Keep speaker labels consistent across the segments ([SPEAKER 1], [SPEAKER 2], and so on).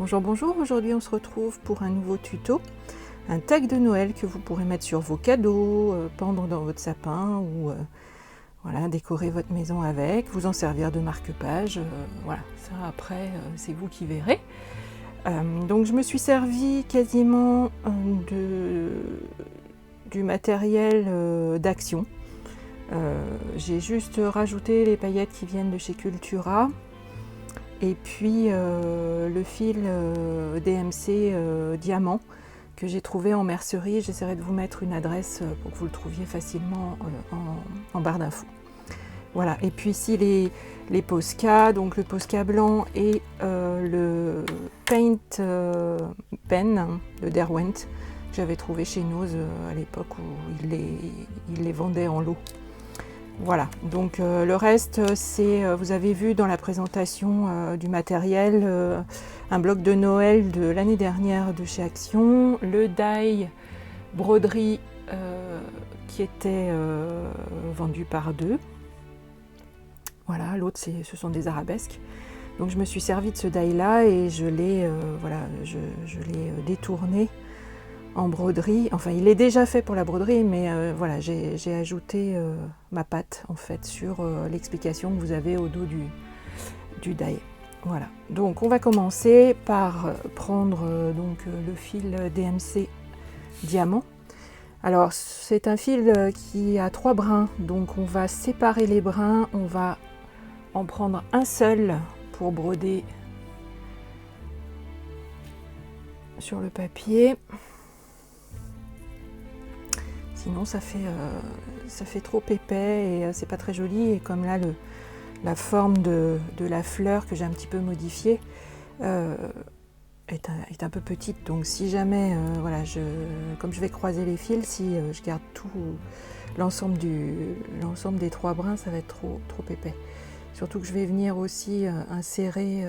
[SPEAKER 1] Bonjour, bonjour, aujourd'hui on se retrouve pour un nouveau tuto, un tag de Noël que vous pourrez mettre sur vos cadeaux, pendre dans votre sapin ou voilà, décorer votre maison avec, vous en servir de marque-page, voilà, ça après c'est vous qui verrez. Donc je me suis servi quasiment du matériel d'Action. J'ai juste rajouté les paillettes qui viennent de chez Cultura. Et puis le fil DMC diamant que j'ai trouvé en mercerie. J'essaierai de vous mettre une adresse pour que vous le trouviez facilement en barre d'infos. Voilà, et puis ici les Posca, donc le Posca blanc et le Paint Pen de Derwent que j'avais trouvé chez Nose à l'époque où il les vendait en lot. Voilà, donc le reste, c'est, vous avez vu dans la présentation du matériel, un bloc de Noël de l'année dernière de chez Action, le die broderie qui était vendu par deux. Voilà, l'autre, ce sont des arabesques. Donc je me suis servi de ce die là et je l'ai détourné en broderie. Enfin, il est déjà fait pour la broderie, mais voilà, j'ai ajouté ma patte en fait sur l'explication que vous avez au dos du die. Voilà, donc on va commencer par prendre donc le fil DMC diamant. Alors c'est un fil qui a 3 brins, donc on va séparer les brins, on va en prendre un seul pour broder sur le papier. Sinon ça fait trop épais et c'est pas très joli. Et comme là la forme de la fleur que j'ai un petit peu modifiée est un peu petite. Donc si jamais, voilà, comme je vais croiser les fils, si je garde tout l'ensemble des 3 brins, ça va être trop épais. Surtout que je vais venir aussi insérer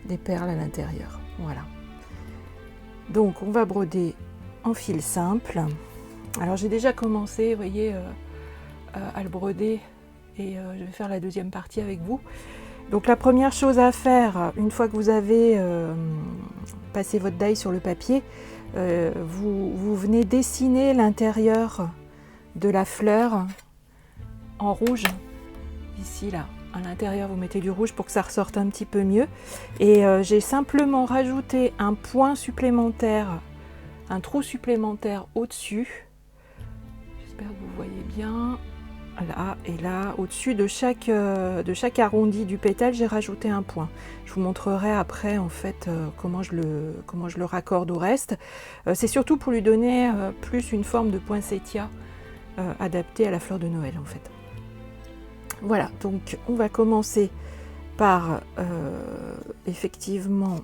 [SPEAKER 1] des perles à l'intérieur. Voilà. Donc on va broder en fil simple. Alors j'ai déjà commencé, vous voyez, à le broder et je vais faire la deuxième partie avec vous. Donc la première chose à faire, une fois que vous avez passé votre die sur le papier, vous venez dessiner l'intérieur de la fleur en rouge, ici là. À l'intérieur, vous mettez du rouge pour que ça ressorte un petit peu mieux. Et j'ai simplement rajouté un point supplémentaire, un trou supplémentaire au-dessus. J'espère que vous voyez bien. Là et là, au-dessus de chaque arrondi du pétale, j'ai rajouté un point. Je vous montrerai après en fait comment je le raccorde au reste. C'est surtout pour lui donner plus une forme de poinsettia adaptée à la fleur de Noël en fait. Voilà, donc on va commencer par effectivement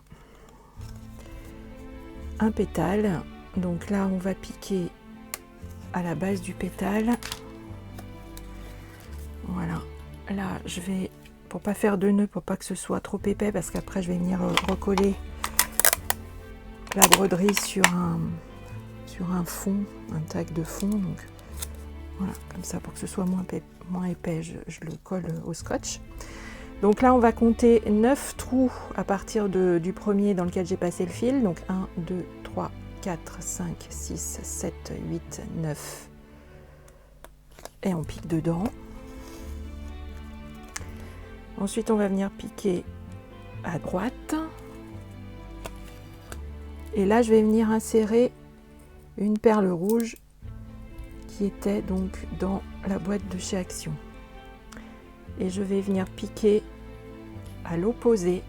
[SPEAKER 1] un pétale. Donc là, on va piquer à la base du pétale. Voilà, là je vais, pour pas faire de nœud, pour pas que ce soit trop épais, parce qu'après je vais venir recoller la broderie sur un fond, un tag de fond. Donc voilà, comme ça, pour que ce soit moins épais, je le colle au scotch. Donc là, on va compter 9 trous à partir du premier dans lequel j'ai passé le fil. Donc 1, 2, 3, 4, 5, 6, 7, 8, 9. Et on pique dedans. Ensuite, on va venir piquer à droite. Et là, je vais venir insérer une perle rouge qui était donc dans la boîte de chez Action. Et je vais venir piquer à l'opposé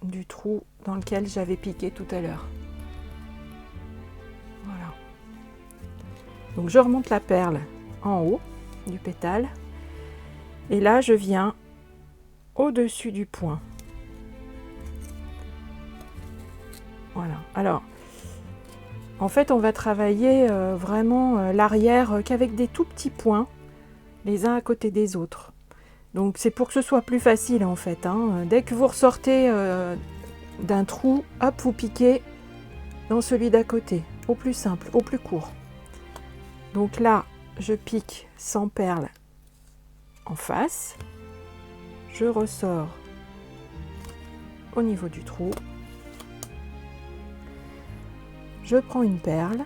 [SPEAKER 1] du trou dans lequel j'avais piqué tout à l'heure. Voilà. Donc je remonte la perle en haut du pétale. Et là, je viens au-dessus du point. Voilà. Alors, en fait, on va travailler vraiment l'arrière qu'avec des tout petits points, les uns à côté des autres. Donc, c'est pour que ce soit plus facile, en fait. Dès que vous ressortez d'un trou, hop, vous piquez dans celui d'à côté, au plus simple, au plus court. Donc là, je pique sans perles en face. Je ressors au niveau du trou. Je prends une perle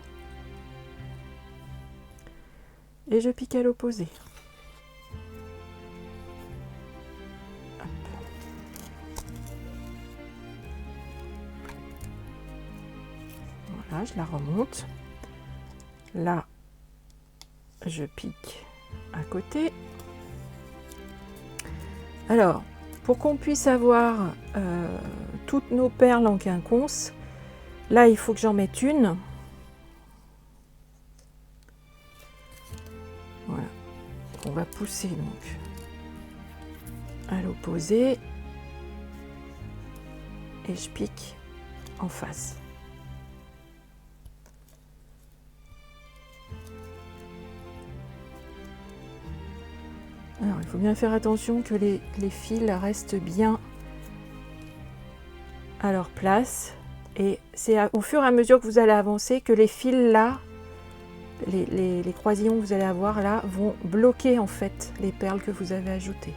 [SPEAKER 1] et je pique à l'opposé. Voilà, je la remonte. Là, je pique à côté. Alors, pour qu'on puisse avoir toutes nos perles en quinconce, là, il faut que j'en mette une. Voilà. On va pousser donc à l'opposé. Et je pique en face. Alors, il faut bien faire attention que les fils restent bien à leur place. Et c'est au fur et à mesure que vous allez avancer que les fils là, les croisillons que vous allez avoir là, vont bloquer en fait les perles que vous avez ajoutées.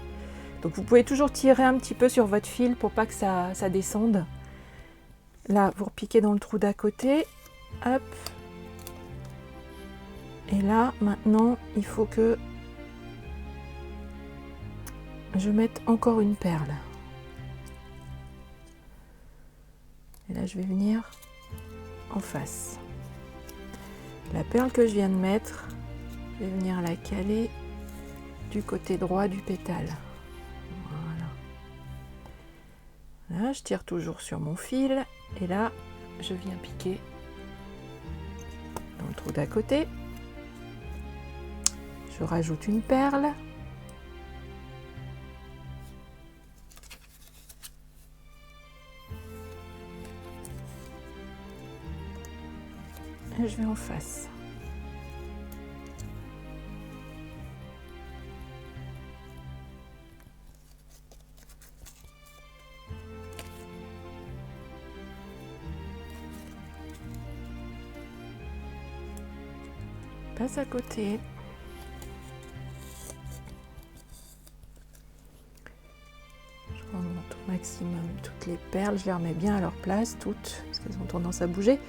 [SPEAKER 1] Donc vous pouvez toujours tirer un petit peu sur votre fil pour pas que ça descende. Là, vous repiquez dans le trou d'à côté. Hop. Et là, maintenant, il faut que je mette encore une perle. Et là, je vais venir en face. La perle que je viens de mettre, je vais venir la caler du côté droit du pétale. Voilà. Là, je tire toujours sur mon fil. Et là, je viens piquer dans le trou d'à côté. Je rajoute une perle. Et je vais en face. Passe à côté. Je remonte au maximum toutes les perles, je les remets bien à leur place, toutes, parce qu'elles ont tendance à bouger.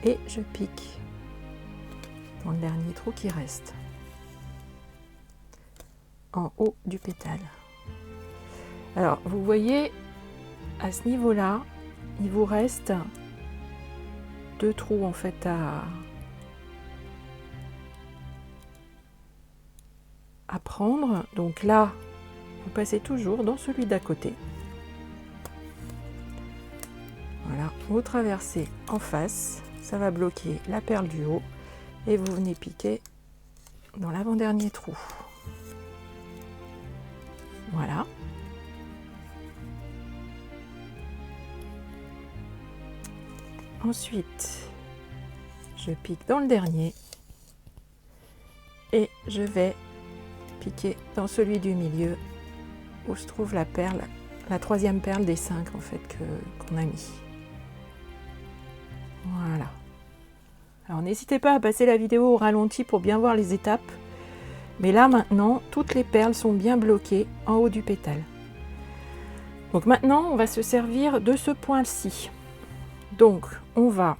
[SPEAKER 1] Et je pique dans le dernier trou qui reste, en haut du pétale. Alors, vous voyez, à ce niveau-là, il vous reste 2 trous en fait à prendre. Donc là, vous passez toujours dans celui d'à côté. Voilà, vous traversez en face, ça va bloquer la perle du haut et vous venez piquer dans l'avant-dernier trou. Voilà. Ensuite, je pique dans le dernier et je vais piquer dans celui du milieu où se trouve la perle, la troisième perle des 5 en fait qu'on a mis. Voilà. Alors n'hésitez pas à passer la vidéo au ralenti pour bien voir les étapes. Mais là maintenant, toutes les perles sont bien bloquées en haut du pétale. Donc maintenant, on va se servir de ce point-ci. Donc on va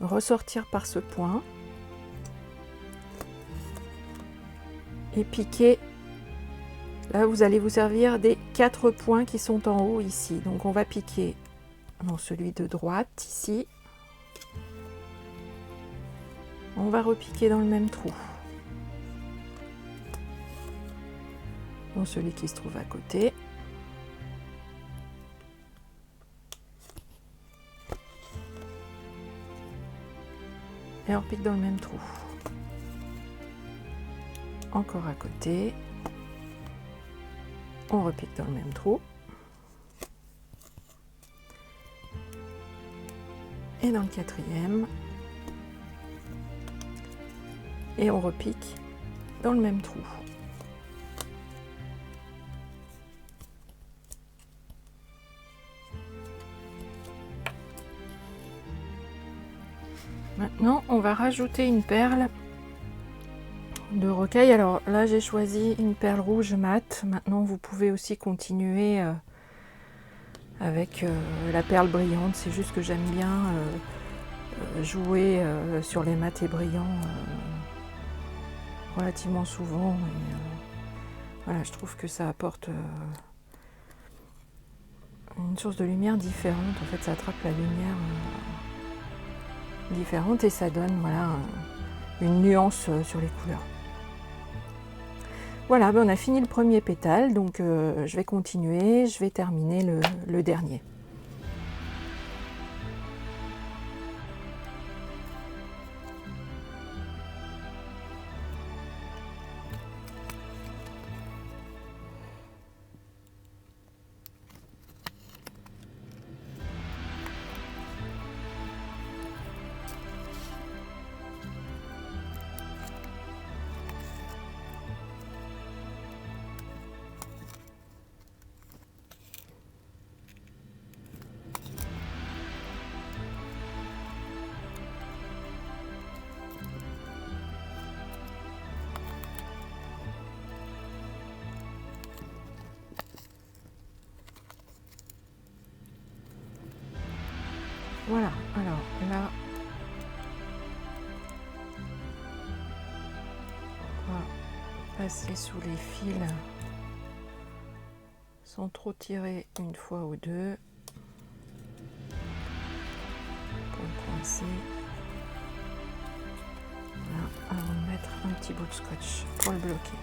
[SPEAKER 1] ressortir par ce point et piquer. Là, vous allez vous servir des 4 points qui sont en haut ici. Donc on va piquer dans celui de droite ici. On va repiquer dans le même trou. Dans celui qui se trouve à côté. Et on repique dans le même trou. Encore à côté. On repique dans le même trou. Et dans le 4e. Et on repique dans le même trou. Maintenant, on va rajouter une perle de rocaille. Alors là, j'ai choisi une perle rouge mat. Maintenant, vous pouvez aussi continuer avec la perle brillante. C'est juste que j'aime bien jouer sur les matés brillants relativement souvent. Et, voilà, je trouve que ça apporte une source de lumière différente. En fait, ça attrape la lumière différente et ça donne voilà, une nuance sur les couleurs. Voilà, ben on a fini le premier pétale, donc je vais continuer, je vais terminer le dernier. Voilà, alors là, on va passer sous les fils sans trop tirer une fois ou deux pour le coincer. Là, avant de mettre un petit bout de scotch pour le bloquer.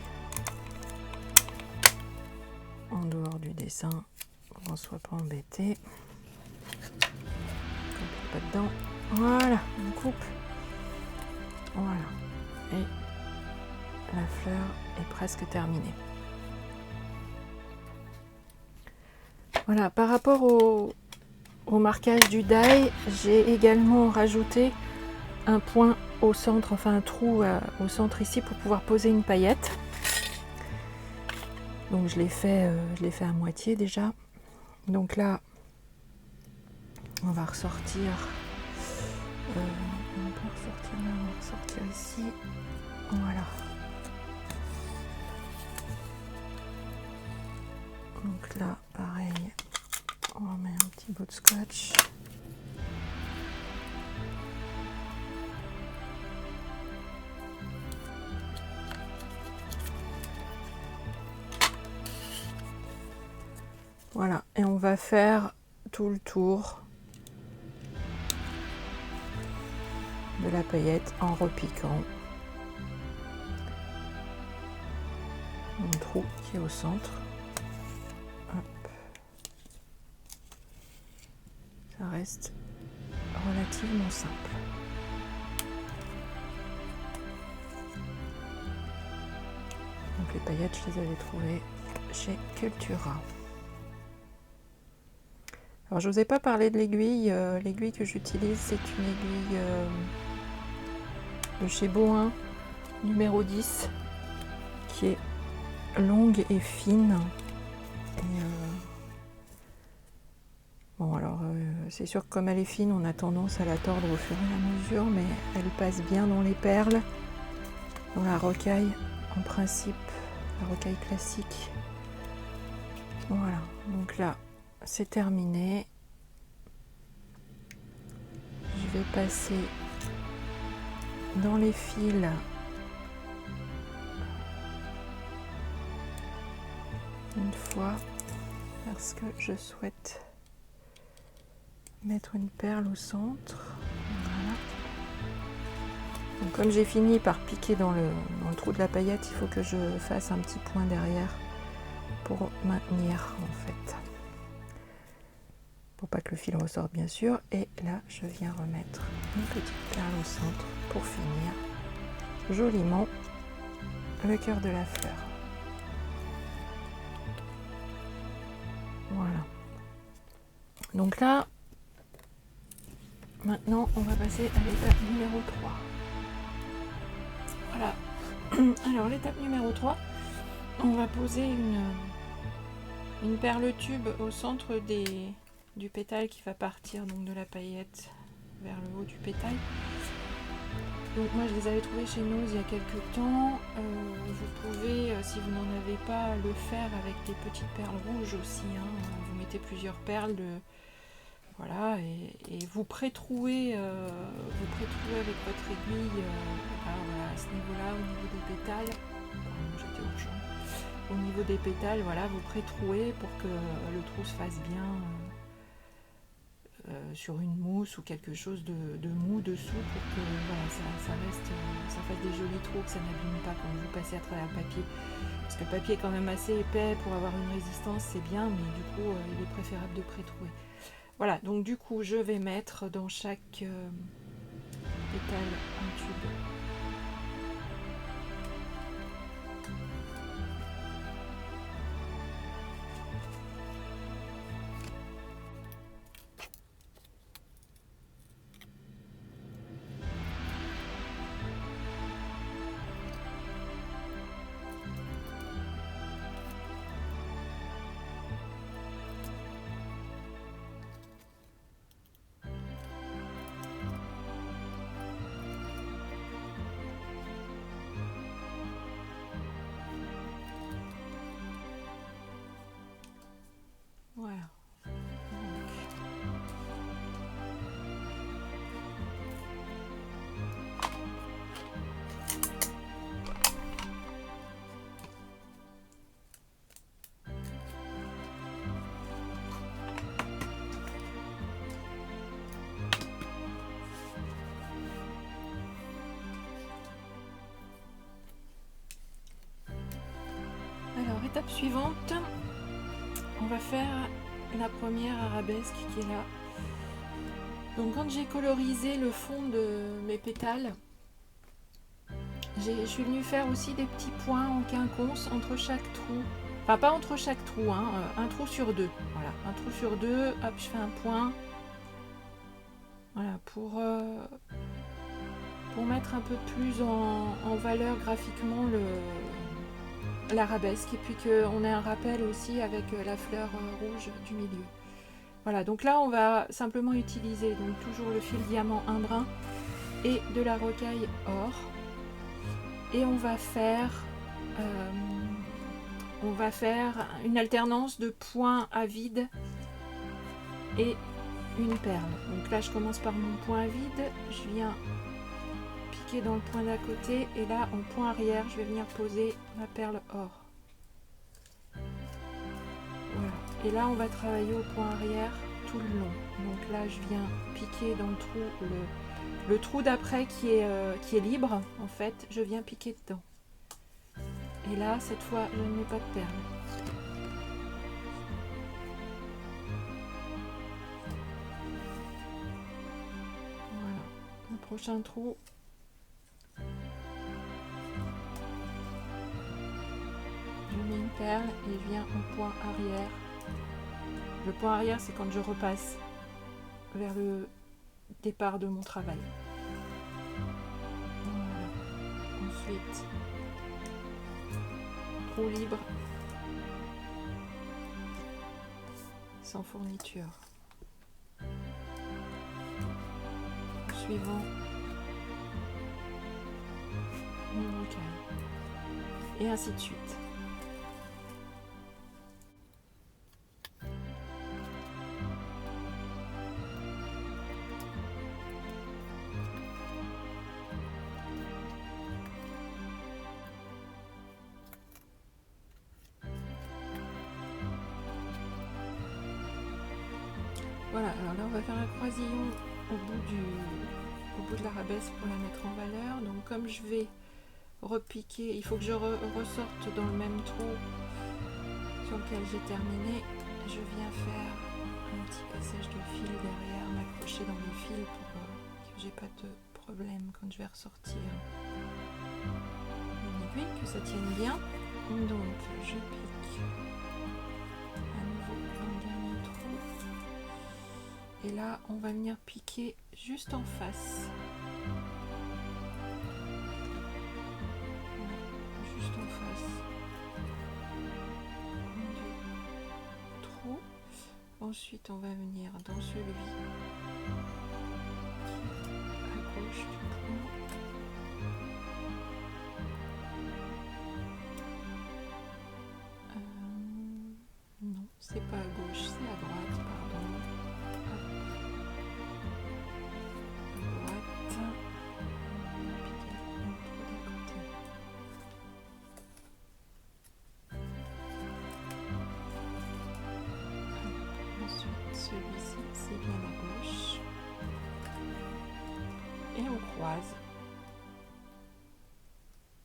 [SPEAKER 1] En dehors du dessin, pour qu'on ne soit pas embêté. Pas dedans. Voilà, on coupe. Voilà. Et la fleur est presque terminée. Voilà, par rapport au marquage du die, j'ai également rajouté un point au centre, enfin un trou au centre ici pour pouvoir poser une paillette. Donc je l'ai fait à moitié déjà. Donc là, on va ressortir. On peut ressortir là, on va ressortir ici. Voilà. Donc là, pareil, on remet un petit bout de scotch. Voilà, et on va faire tout le tour de la paillette en repiquant mon trou qui est au centre. Hop. Ça reste relativement simple. Donc les paillettes, je les avais trouvées chez Cultura. Alors je vous ai pas parlé de l'aiguille. L'aiguille que j'utilise, c'est une aiguille de chez Bohin, numéro 10, qui est longue et fine. Et bon alors c'est sûr que comme elle est fine, on a tendance à la tordre au fur et à mesure, mais elle passe bien dans les perles, dans la rocaille en principe, la rocaille classique. Voilà, donc là c'est terminé. Je vais passer dans les fils une fois parce que je souhaite mettre une perle au centre. Voilà. Donc comme j'ai fini par piquer dans le trou de la paillette, il faut que je fasse un petit point derrière pour maintenir en fait, pour pas que le fil ressorte bien sûr. Et là je viens remettre une petite perle au centre pour finir joliment le cœur de la fleur. Voilà. Donc là, maintenant, on va passer à l'étape numéro 3. Voilà. Alors, l'étape numéro 3, on va poser une perle tube au centre du pétale qui va partir donc de la paillette vers le haut du pétale. Donc moi je les avais trouvés chez nous il y a quelques temps. Vous pouvez, si vous n'en avez pas, le faire avec des petites perles rouges aussi. Hein. Vous mettez plusieurs perles, voilà, et vous pré-trouez avec votre aiguille voilà, à ce niveau-là, au niveau des pétales. Pardon, j'étais au champ. Au niveau des pétales, voilà, vous pré-trouez pour que le trou se fasse bien sur une mousse ou quelque chose de mou dessous pour que voilà, ça reste, ça fasse des jolis trous, que ça n'abîme pas quand vous passez à travers le papier. Parce que le papier est quand même assez épais pour avoir une résistance, c'est bien, mais du coup il est préférable de pré-trouer. Voilà, donc du coup je vais mettre dans chaque pétale un tube. Voilà. Alors, étape suivante, on va faire la première arabesque qui est là. Donc quand j'ai colorisé le fond de mes pétales, je suis venue faire aussi des petits points en quinconce entre chaque trou. Enfin pas entre chaque trou, hein, un trou sur deux. Voilà, un trou sur deux, hop, je fais un point. Voilà, pour mettre un peu plus en valeur graphiquement l'arabesque. Et puis qu'on ait un rappel aussi avec la fleur rouge du milieu. Voilà, donc là on va simplement utiliser donc toujours le fil diamant un brin et de la rocaille or. Et on va faire une alternance de points à vide et une perle. Donc là je commence par mon point à vide, je viens piquer dans le point d'à côté et là en point arrière je vais venir poser ma perle or. Voilà. Et là on va travailler au point arrière tout le long. Donc là je viens piquer dans le trou, le trou d'après qui est libre en fait, je viens piquer dedans. Et là cette fois je ne mets pas de perle. Voilà, le prochain trou. Je mets une perle et je viens au point arrière. Le point arrière, c'est quand je repasse vers le départ de mon travail. Voilà. Ensuite, trou libre, sans fourniture. Suivant, une rocaille. Et ainsi de suite. Voilà, alors là on va faire un croisillon au bout de l'arabesque pour la mettre en valeur. Donc comme je vais repiquer, il faut que je ressorte dans le même trou sur lequel j'ai terminé. Je viens faire un petit passage de fil derrière, m'accrocher dans les fils pour que j'ai pas de problème quand je vais ressortir mon aiguille, que ça tienne bien. Donc je pique à nouveau dans le dernier trou. Et là, on va venir piquer juste en face. Voilà, juste en face du trou. Ensuite, on va venir dans celui qui est à gauche du point. c'est pas à gauche, c'est à droite, pardon. Hop. À droite. Ensuite, celui-ci, c'est bien à gauche. Et on croise.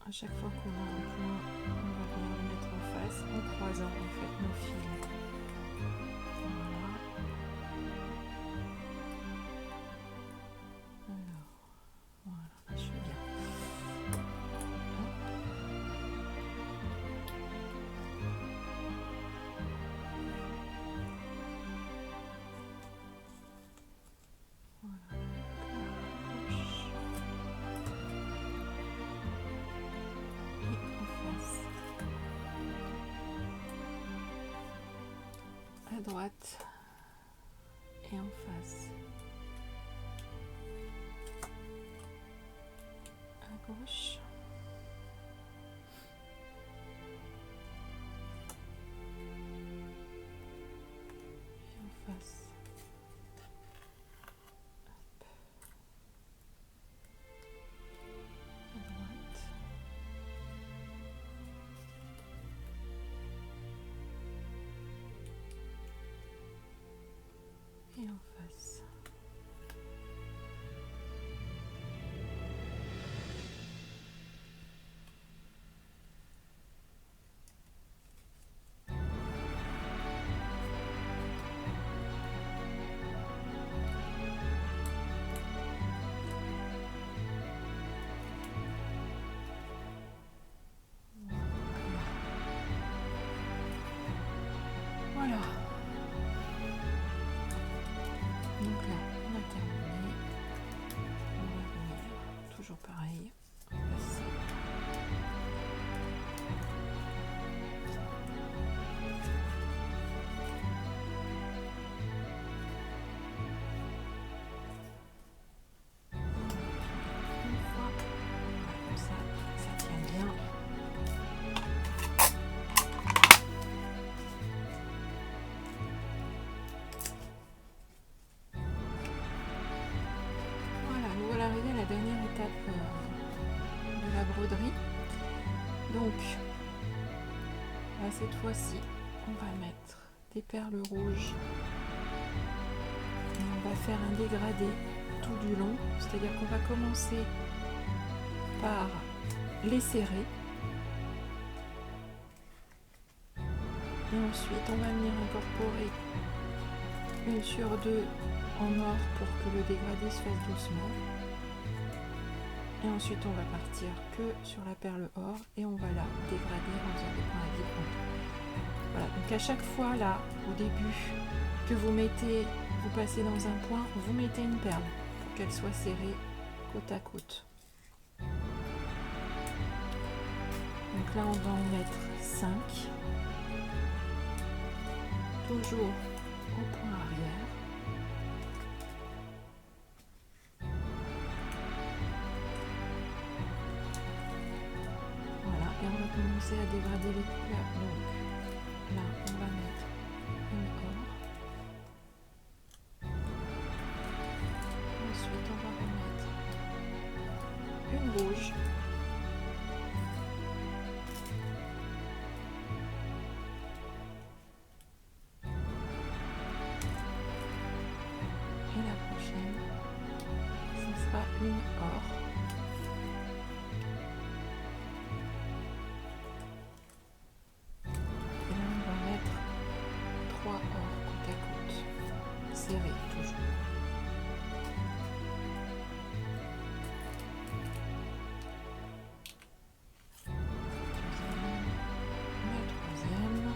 [SPEAKER 1] À chaque fois qu'on a un point, on va venir le mettre en face en croisant en fait nos fils. Voilà. Alors, voilà, là, je suis bien. Hop. Voilà. À droite et en face, à gauche et en face. Hop. À droite et en face. Voilà. Donc là, on a terminé. On va venir, toujours pareil, passer. Une fois, voilà, comme ça tient bien. Arriver à la dernière étape de la broderie. Donc là, cette fois-ci, on va mettre des perles rouges et on va faire un dégradé tout du long, c'est-à-dire qu'on va commencer par les serrer et ensuite on va venir incorporer une sur deux en or pour que le dégradé se fasse doucement. Et ensuite, on va partir que sur la perle or et on va la dégrader en faisant des points à vide entre. Voilà, donc à chaque fois, là, au début, que vous passez dans un point, vous mettez une perle pour qu'elle soit serrée côte à côte. Donc là, on va en mettre 5. Toujours au point arrière. Et on va commencer à dégrader les couleurs. Donc là, on va mettre une or. Ensuite, on va remettre une rouge. Et la prochaine, ce sera une or. Serré toujours. La troisième.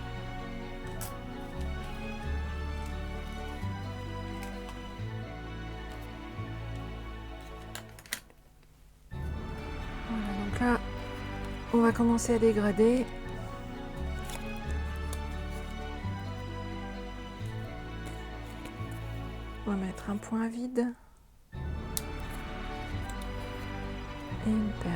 [SPEAKER 1] Voilà, donc là, on va commencer à dégrader. On va mettre un point vide et une perle.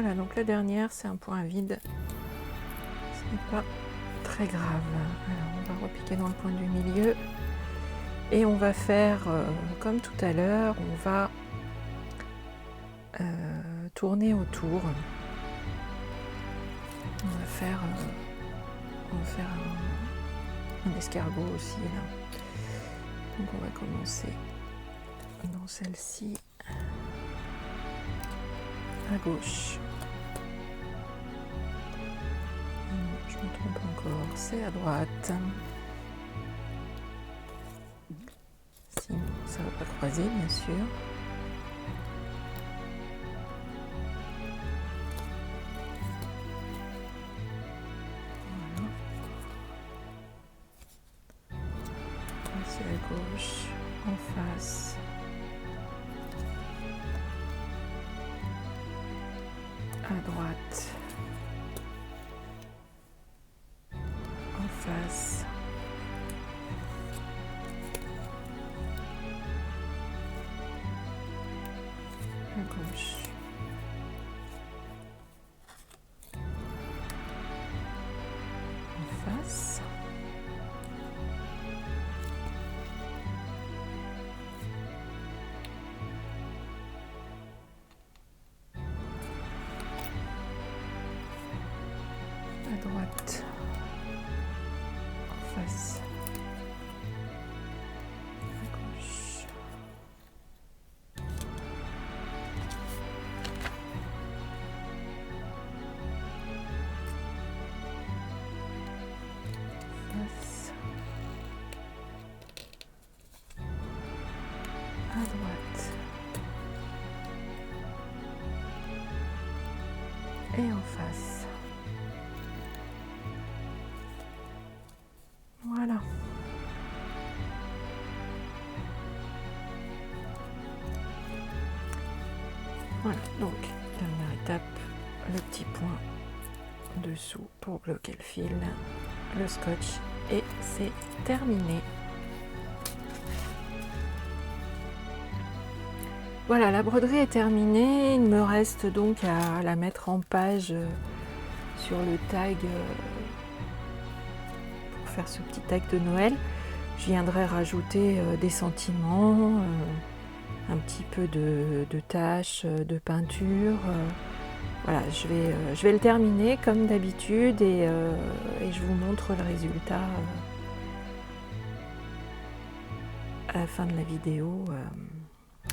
[SPEAKER 1] Voilà, donc la dernière, c'est un point vide. Ce n'est pas très grave. Alors, on va repiquer dans le point du milieu. Et on va faire, comme tout à l'heure, on va tourner autour. On va faire un escargot aussi, là. Donc on va commencer dans celle-ci, à gauche. Non, je me trompe encore, c'est à droite. Sinon, ça ne va pas croiser, bien sûr. Voilà. C'est à gauche, en face. À droite. En face. À gauche. En face. À droite. En face. À gauche. Face. À droite. Et en face. Voilà. Voilà, donc dernière étape, le petit point dessous pour bloquer le fil, le scotch et c'est terminé. Voilà, la broderie est terminée, il me reste donc à la mettre en page sur le tag pour faire ce petit tag de Noël. Je viendrai rajouter des sentiments, un petit peu de taches, de peinture. Voilà, je vais le terminer comme d'habitude et je vous montre le résultat à la fin de la vidéo.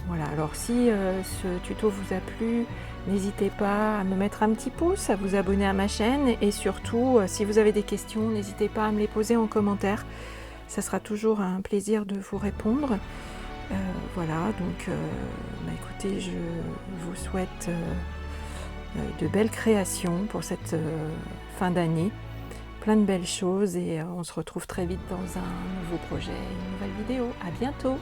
[SPEAKER 1] Voilà, alors si ce tuto vous a plu, n'hésitez pas à me mettre un petit pouce, à vous abonner à ma chaîne et surtout, si vous avez des questions, n'hésitez pas à me les poser en commentaire. Ça sera toujours un plaisir de vous répondre. Voilà, donc écoutez, je vous souhaite de belles créations pour cette fin d'année, plein de belles choses et on se retrouve très vite dans un nouveau projet, une nouvelle vidéo. À bientôt!